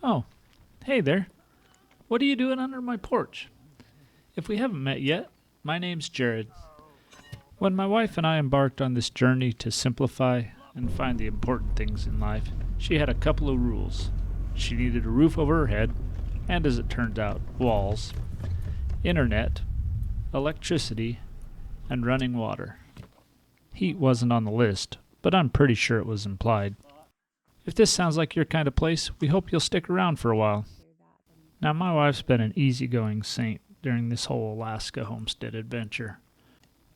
Oh, hey there. What are you doing under my porch? If we haven't met yet, my name's Jared. When my wife and I embarked on this journey to simplify and find the important things in life, she had a couple of rules. She needed a roof over her head, and as it turned out, walls, internet, electricity, and running water. Heat wasn't on the list, but I'm pretty sure it was implied. If this sounds like your kind of place, we hope you'll stick around for a while. Now, my wife's been an easygoing saint during this whole Alaska Homestead adventure.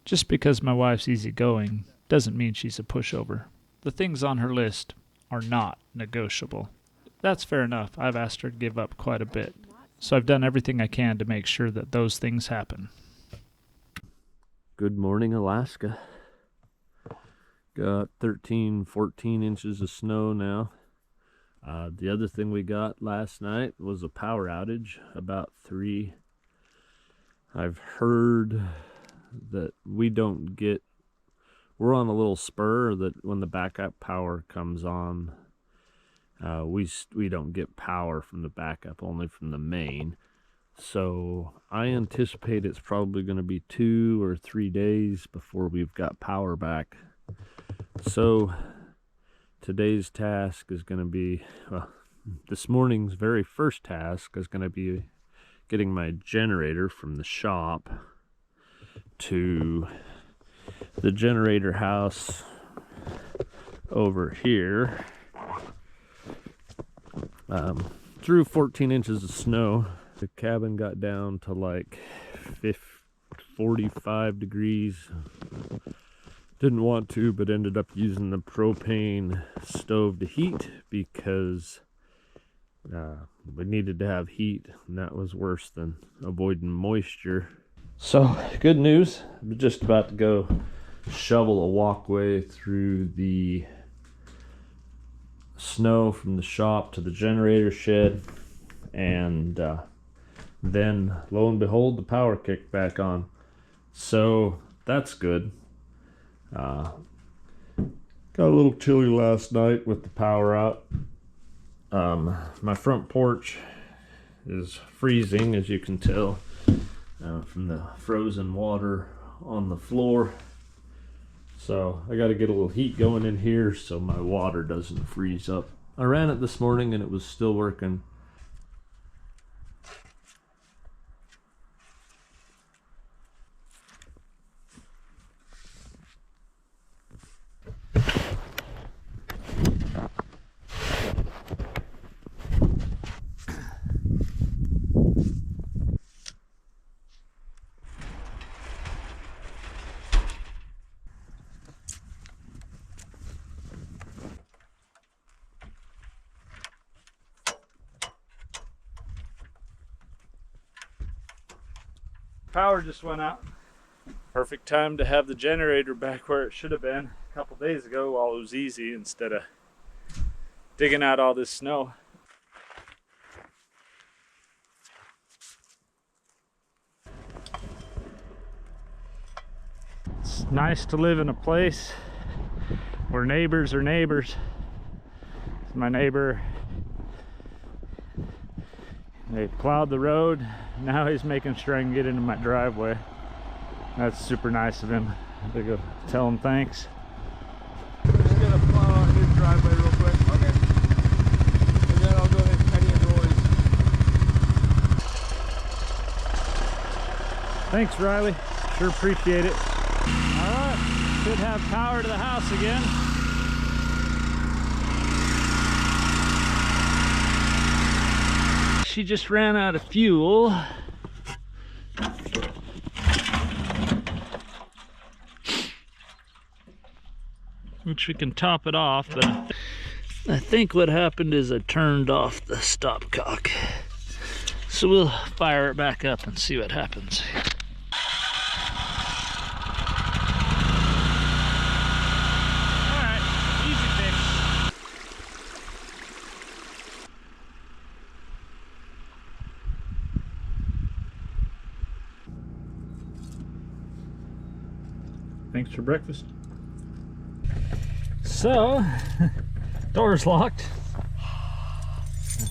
Just because my wife's easygoing doesn't mean she's a pushover. The things on her list are not negotiable. That's fair enough. I've asked her to give up quite a bit, so I've done everything I can to make sure that those things happen. Good morning, Alaska. Got 13, 14 inches of snow now. The other thing we got last night was a power outage about 3. I've heard that we're on a little spur that when the backup power comes on, we don't get power from the backup, only from the main. So I anticipate it's probably going to be 2 or 3 days before we've got power back. So today's task is going to be, well, this morning's very first task is going to be getting my generator from the shop to the generator house over here. Through 14 inches of snow, the cabin got down to like 45 degrees. Didn't want to, but ended up using the propane stove to heat because we needed to have heat, and that was worse than avoiding moisture. So, good news. I'm just about to go shovel a walkway through the snow from the shop to the generator shed, and then lo and behold, the power kicked back on. So that's good. Got a little chilly last night with the power out. My front porch is freezing, as you can tell, from the frozen water on the floor. So I got to get a little heat going in here so my water doesn't freeze up. I ran it this morning and it was still working. Power just went out. Perfect time to have the generator back where it should have been a couple days ago while it was easy, instead of digging out all this snow. It's nice to live in a place where neighbors are neighbors. My neighbor, they plowed the road. Now he's making sure I can get into my driveway. That's super nice of him. To go tell him thanks. I'm just gonna plow out his driveway real quick. Okay. And then I'll go ahead and Penny and Roy's. Thanks, Riley. Sure appreciate it. Alright, should have power to the house again. She just ran out of fuel. Which we can top it off, but I think what happened is I turned off the stopcock. So we'll fire it back up and see what happens. Alright, easy fix. Thanks for breakfast. So, door's locked.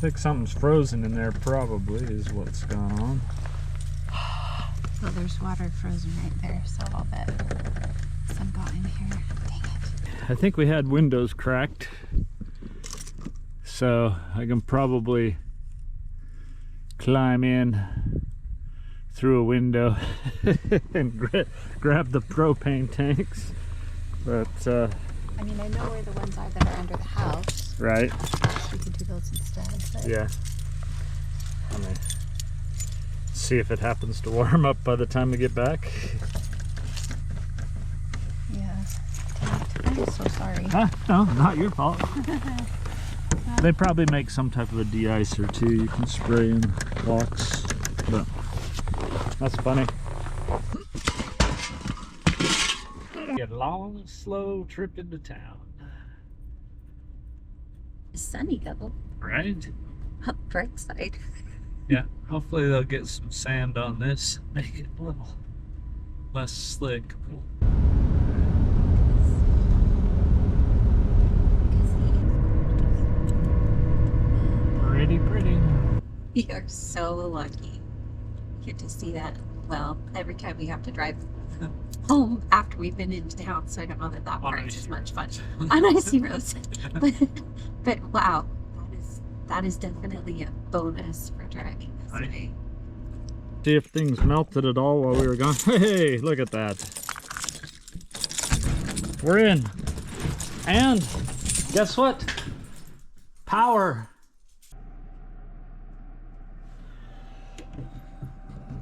think something's frozen in there, probably, is what's going on. So there's water frozen right there, so I'll bet some got in here. Dang it. I think we had windows cracked, so I can probably climb in through a window and grab the propane tanks. But I mean, I know where the ones are that are under the house. right, We could do those instead. But yeah. I mean, see if it happens to warm up by the time we get back. yeah. I'm so sorry. Huh? No, not your fault. They probably make some type of a de-icer too. You can spray in locks, but that's funny. A long, slow trip into town. Sunny though. Right? Bright side. Yeah. Hopefully they'll get some sand on this, make it a little less slick. Pretty. We are so lucky. Get to see that. Well, every time we have to drive home after we've been into town, so I don't know that part is as much fun on icy roads. but wow, that is definitely a bonus for driving this way. See if things melted at all while we were gone. Hey, look at that. We're in. And guess what? Power.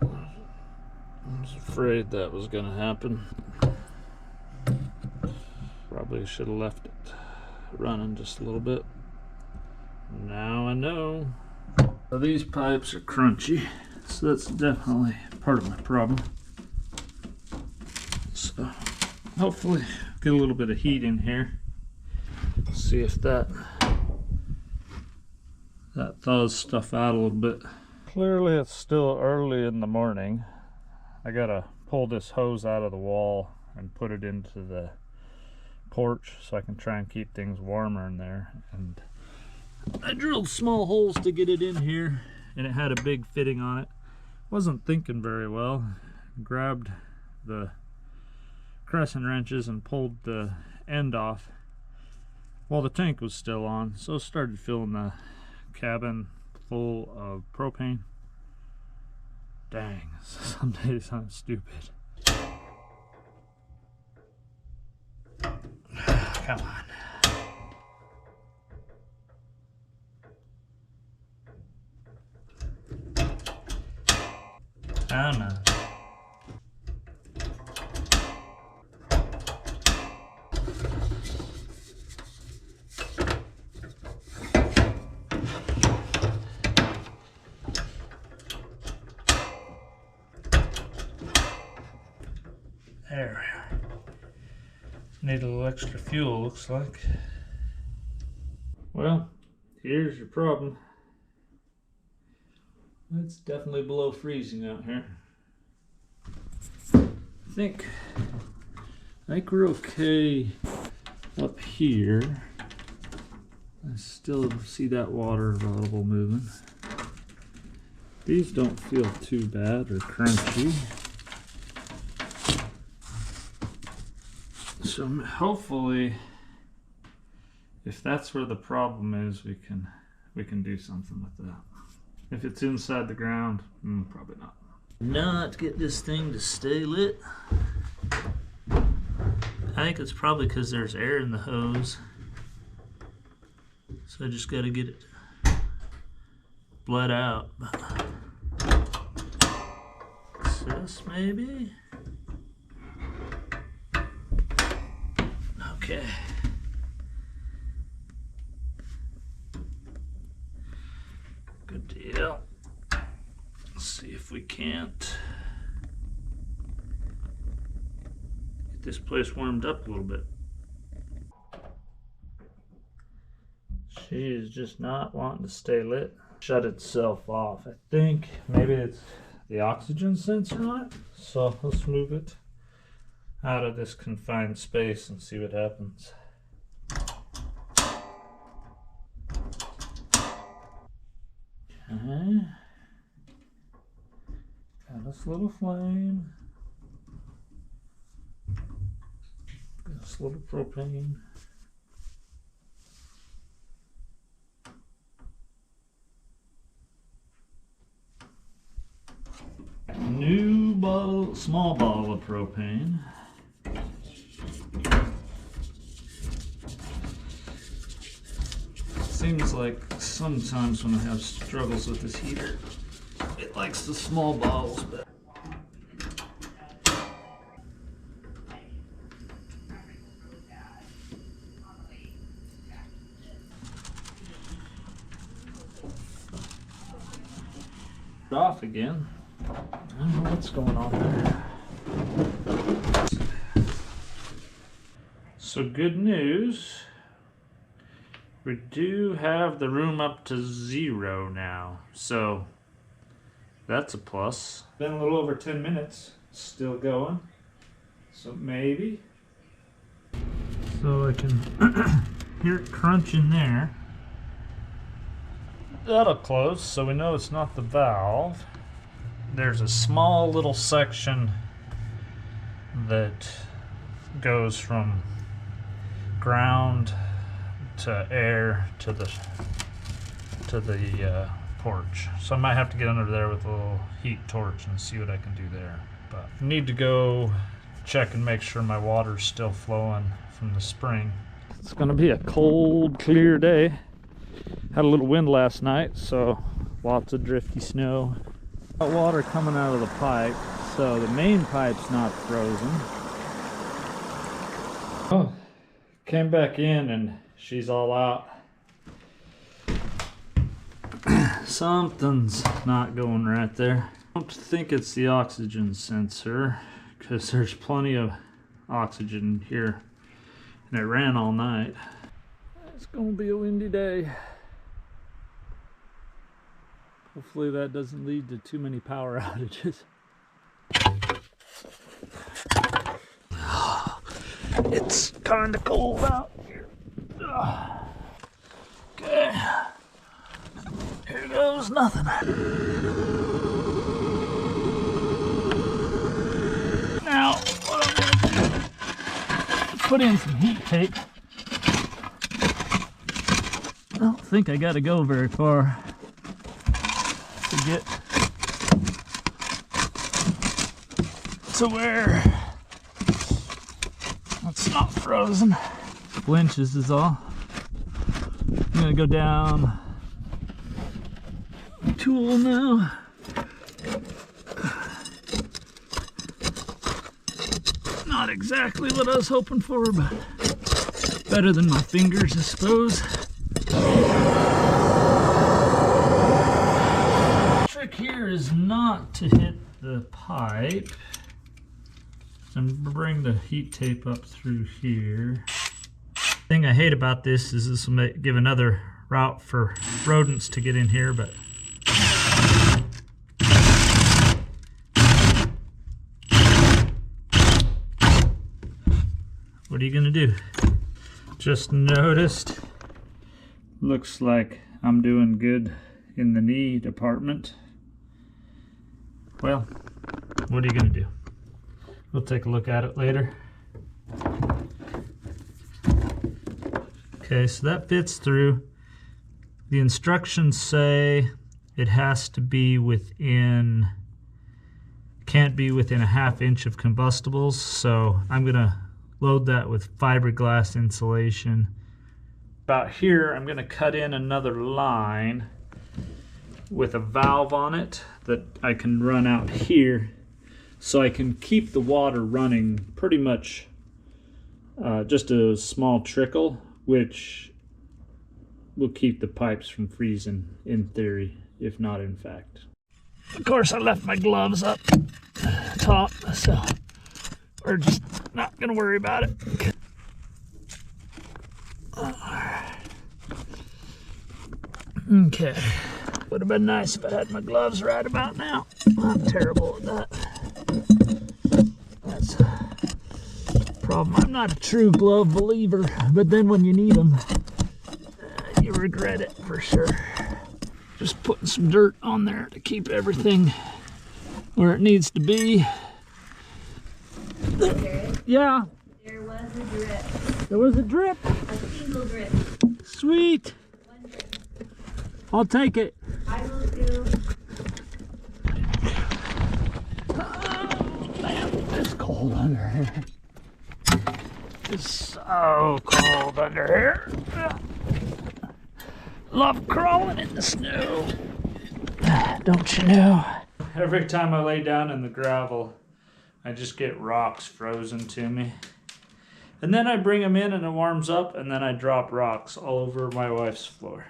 I was afraid that was gonna happen. Probably should have left it running just a little bit. Now I know. So these pipes are crunchy, so that's definitely part of my problem. So hopefully get a little bit of heat in here. See if that thaws stuff out a little bit. Clearly it's still early in the morning. I gotta pull this hose out of the wall and put it into the porch so I can try and keep things warmer in there. And I drilled small holes to get it in here, and it had a big fitting on it. Wasn't thinking very well. Grabbed the crescent wrenches and pulled the end off while the tank was still on, so started filling the cabin full of propane. Dang, some days I'm stupid. Come on. Oh no. There we are. Need a little extra fuel, looks like. Well, here's your problem. It's definitely below freezing out here. I think we're okay up here. I still see that water level moving. These don't feel too bad or crunchy. So hopefully, if that's where the problem is, we can do something with that. If it's inside the ground, probably not. Not get this thing to stay lit. I think it's probably because there's air in the hose. So I just got to get it bled out. This maybe? Okay. Good deal. Let's see if we can't get this place warmed up a little bit. She is just not wanting to stay lit. Shut itself off. I think maybe it's the oxygen sensor on it. So let's move it out of this confined space and see what happens. Okay. Got this little flame. Got this little propane. New bottle, small bottle of propane. Seems like sometimes when I have struggles with this heater, it likes the small bottles better. Off again. I don't know what's going on there. So good news. We do have the room up to 0 now, so that's a plus. Been a little over 10 minutes, still going, so maybe. So I can hear it crunching there. That'll close, so we know it's not the valve. There's a small little section that goes from ground to air to the porch. So I might have to get under there with a little heat torch and see what I can do there. But I need to go check and make sure my water's still flowing from the spring. It's gonna be a cold, clear day. Had a little wind last night, so lots of drifty snow. Got water coming out of the pipe, so the main pipe's not frozen. Oh, came back in and she's all out. Something's not going right there. I don't think it's the oxygen sensor, because there's plenty of oxygen here and it ran all night. It's gonna be a windy day. Hopefully that doesn't lead to too many power outages. It's kind of cold out here. Okay. Here goes nothing. Now, what I'm going to do is put in some heat tape. I don't think I got to go very far to get to where it's not frozen. Couple inches is all. I'm gonna go down the tool now. Not exactly what I was hoping for, but better than my fingers, I suppose. Trick here is not to hit the pipe. And bring the heat tape up through here. The thing I hate about this is this will give another route for rodents to get in here, but what are you gonna do? Just noticed. Looks like I'm doing good in the knee department. Well, what are you gonna do? We'll take a look at it later. Okay, so that fits through. The instructions say it has to be within, can't be within a ½ inch of combustibles. So I'm gonna load that with fiberglass insulation. About here, I'm gonna cut in another line with a valve on it that I can run out here. So I can keep the water running pretty much just a small trickle, which will keep the pipes from freezing in theory, if not in fact. Of course, I left my gloves up top, so we're just not gonna worry about it. Okay, would have been nice if I had my gloves right about now. I'm terrible at that. That's a problem. I'm not a true glove believer, but then when you need them, you regret it for sure. Just putting some dirt on there to keep everything where it needs to be. Yeah. There was a drip. There was a drip. A single drip. Sweet. One drip. I'll take it. I will do. Oh, man, it's cold under here. It's so cold under here. Love crawling in the snow. Don't you know? Every time I lay down in the gravel, I just get rocks frozen to me. And then I bring them in and it warms up, and then I drop rocks all over my wife's floor.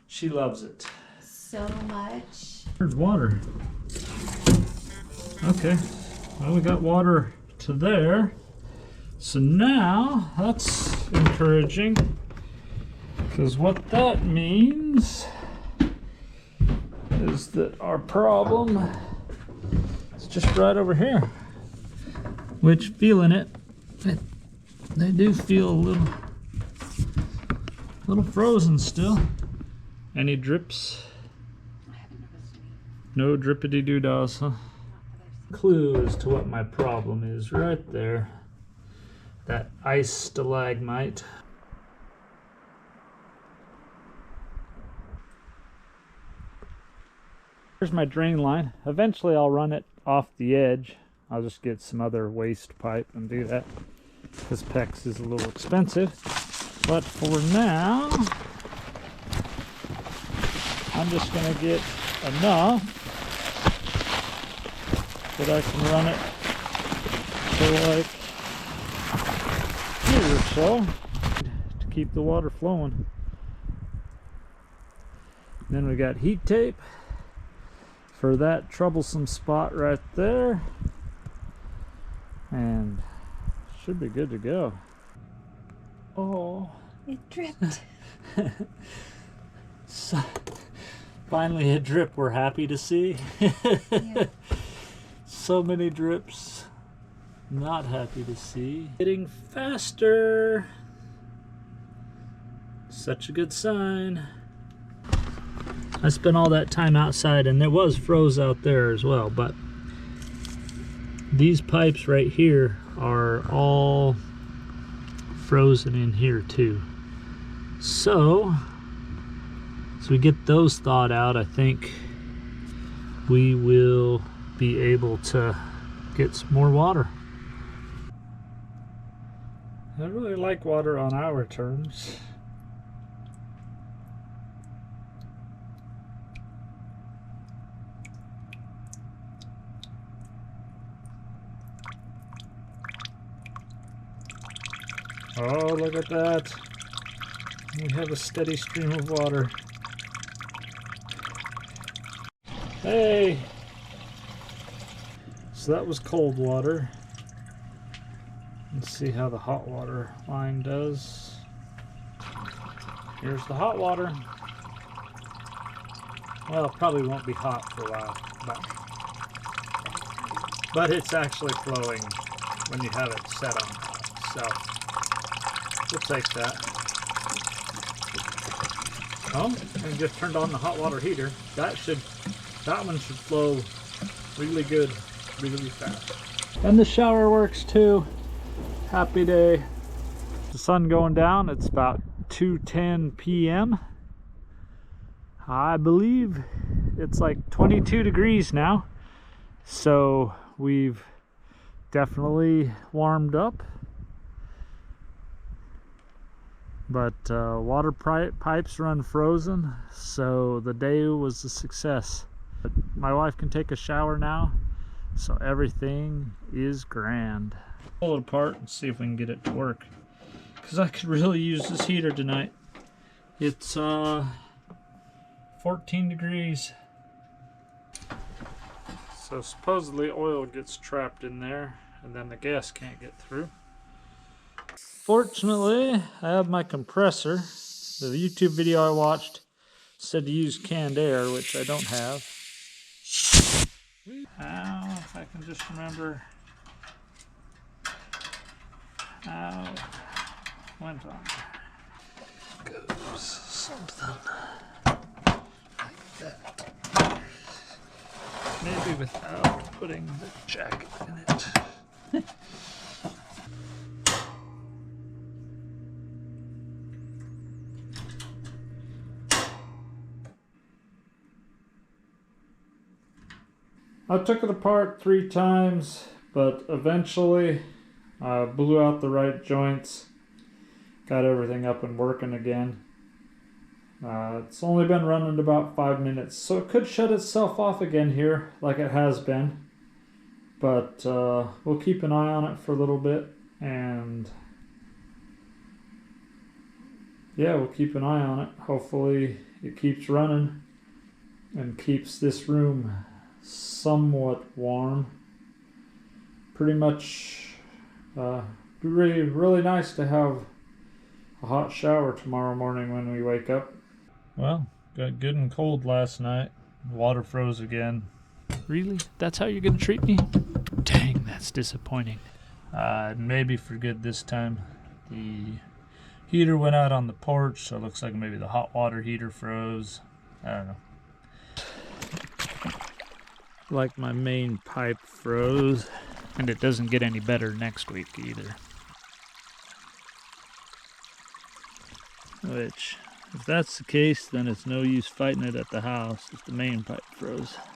She loves it. So much. There's water. Okay. Well, we got water to there. So now, that's encouraging. Because what that means is that our problem is just right over here. Which, feeling it, they do feel a little frozen still. Any drips? No drippity doo-dahs, huh? Clue as to what my problem is right there. That ice stalagmite. Here's my drain line. Eventually I'll run it off the edge. I'll just get some other waste pipe and do that. This PEX is a little expensive. But for now, I'm just gonna get enough that I can run it for like here or so to keep the water flowing. Then we got heat tape for that troublesome spot right there, and should be good to go. Oh, It dripped. so, finally a drip we're happy to see. Yeah. So many drips, not happy to see. Getting faster. Such a good sign. I spent all that time outside, and there was froze out there as well, but these pipes right here are all frozen in here too. So as we get those thawed out, I think we will be able to get some more water. I really like water on our terms. Oh, look at that. We have a steady stream of water. Hey! So that was cold water. Let's see how the hot water line does. Here's the hot water. Well, it probably won't be hot for a while, but it's actually flowing when you have it set on. So we'll take that. Oh, and just turned on the hot water heater. That one should flow really good, really fast. And the shower works too. Happy day. The sun going down. It's about 2:10 p.m. I believe it's like 22 degrees now. So we've definitely warmed up. But water pipes run frozen, so the day was a success. But my wife can take a shower now, so everything is grand. Pull it apart and see if we can get it to work, because I could really use this heater tonight. It's 14 degrees. So supposedly oil gets trapped in there, and then the gas can't get through. Fortunately, I have my compressor. The YouTube video I watched said to use canned air, which I don't have. Now, if I can just remember how it went on. Goes something like that. Maybe without putting the jacket in it. I took it apart 3 times, but eventually I blew out the right joints, got everything up and working again. It's only been running about 5 minutes, so it could shut itself off again here like it has been. But we'll keep an eye on it for a little bit, and yeah, we'll keep an eye on it. Hopefully it keeps running and keeps this room somewhat warm. Pretty much be really nice to have a hot shower tomorrow morning when we wake up. Well, got good and cold last night. Water froze again. Really? That's how you're gonna treat me? Dang, that's disappointing. Maybe for good this time. The heater went out on the porch, so it looks like maybe the hot water heater froze. I don't know. Like my main pipe froze. And it doesn't get any better next week either. Which, if that's the case, then it's no use fighting it at the house if the main pipe froze.